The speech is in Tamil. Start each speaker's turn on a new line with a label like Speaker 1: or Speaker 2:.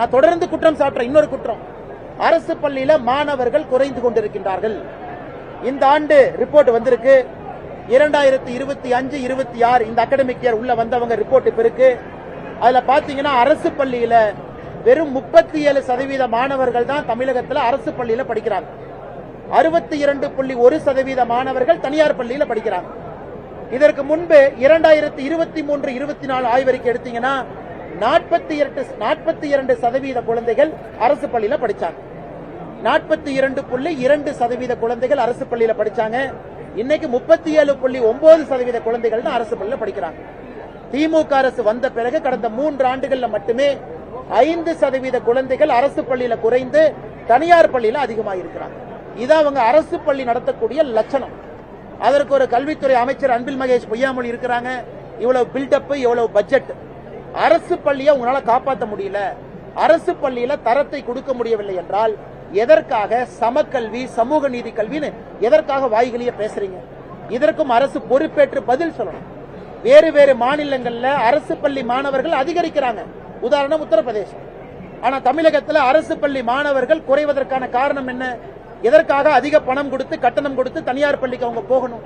Speaker 1: நான் தொடர்ந்து குற்றம் சாட்டுறேன். இன்னொரு குற்றம், அரசு பள்ளியில மாணவர்கள் குறைந்து கொண்டிருக்கின்றார்கள். இந்த ஆண்டு ரிப்போர்ட் வந்திருக்கு. 2025-26 இந்த அகாடமிக் இயர் உள்ள வந்தவங்க ரிப்போர்ட் இப்ப இருக்கு. அதுல பாத்தீங்கன்னா அரசு பள்ளியில வெறும் 37% மாணவர்கள் தான் தமிழகத்தில் அரசு பள்ளியில படிக்கிறாங்க. 62.1% மாணவர்கள் தனியார் பள்ளியில படிக்கிறாங்க. இதற்கு முன்பு 2023-24 ஆய்வறிக்கை எடுத்தீங்கன்னா 42% குழந்தைகள் அரசு பள்ளியில படிச்சாங்க. 42.2% குழந்தைகள் அரசு பள்ளியில படிச்சாங்க. இன்னைக்கு 37.9% குழந்தைகள் தான் அரசு பள்ளியில படிக்கிறாங்க. திமுக அரசு வந்த பிறகு கடந்த 3 ஆண்டுகள்ல மட்டுமே 5% குழந்தைகள் அரசு பள்ளியில குறைந்து தனியார் பள்ளியில அதிகமாக இருக்கிறாங்க. இது அவங்க அரசு பள்ளி நடத்தக்கூடிய லட்சணம். அதற்கு ஒரு கல்வித்துறை அமைச்சர் அன்பில் மகேஷ் பொய்யாமொழி இருக்கிறாங்க. இவ்வளவு பில்டப், இவ்வளவு பட்ஜெட். அரசு பள்ளியை உங்களால காப்பாற்ற முடியல, அரசு பள்ளியில தரத்தை கொடுக்க முடியவில்லை என்றால் எதற்காக சமக்கல்வி, சமூக நீதி கல்வின்னு எதற்காக வாய்களையே பேசுறீங்க? இதற்கும் அரசு பொறுப்பேற்று பதில் சொல்லணும். வேறு வேறு மாநிலங்கள்ல அரசு பள்ளி மாணவர்கள் அதிகரிக்கிறாங்க. உதாரணம் உத்தரப்பிரதேசம். ஆனா தமிழகத்தில் அரசு பள்ளி மாணவர்கள் குறைவதற்கான காரணம் என்ன? எதற்காக அதிக பணம் கொடுத்து கட்டணம் கொடுத்து தனியார் பள்ளிக்கு அவங்க போகணும்?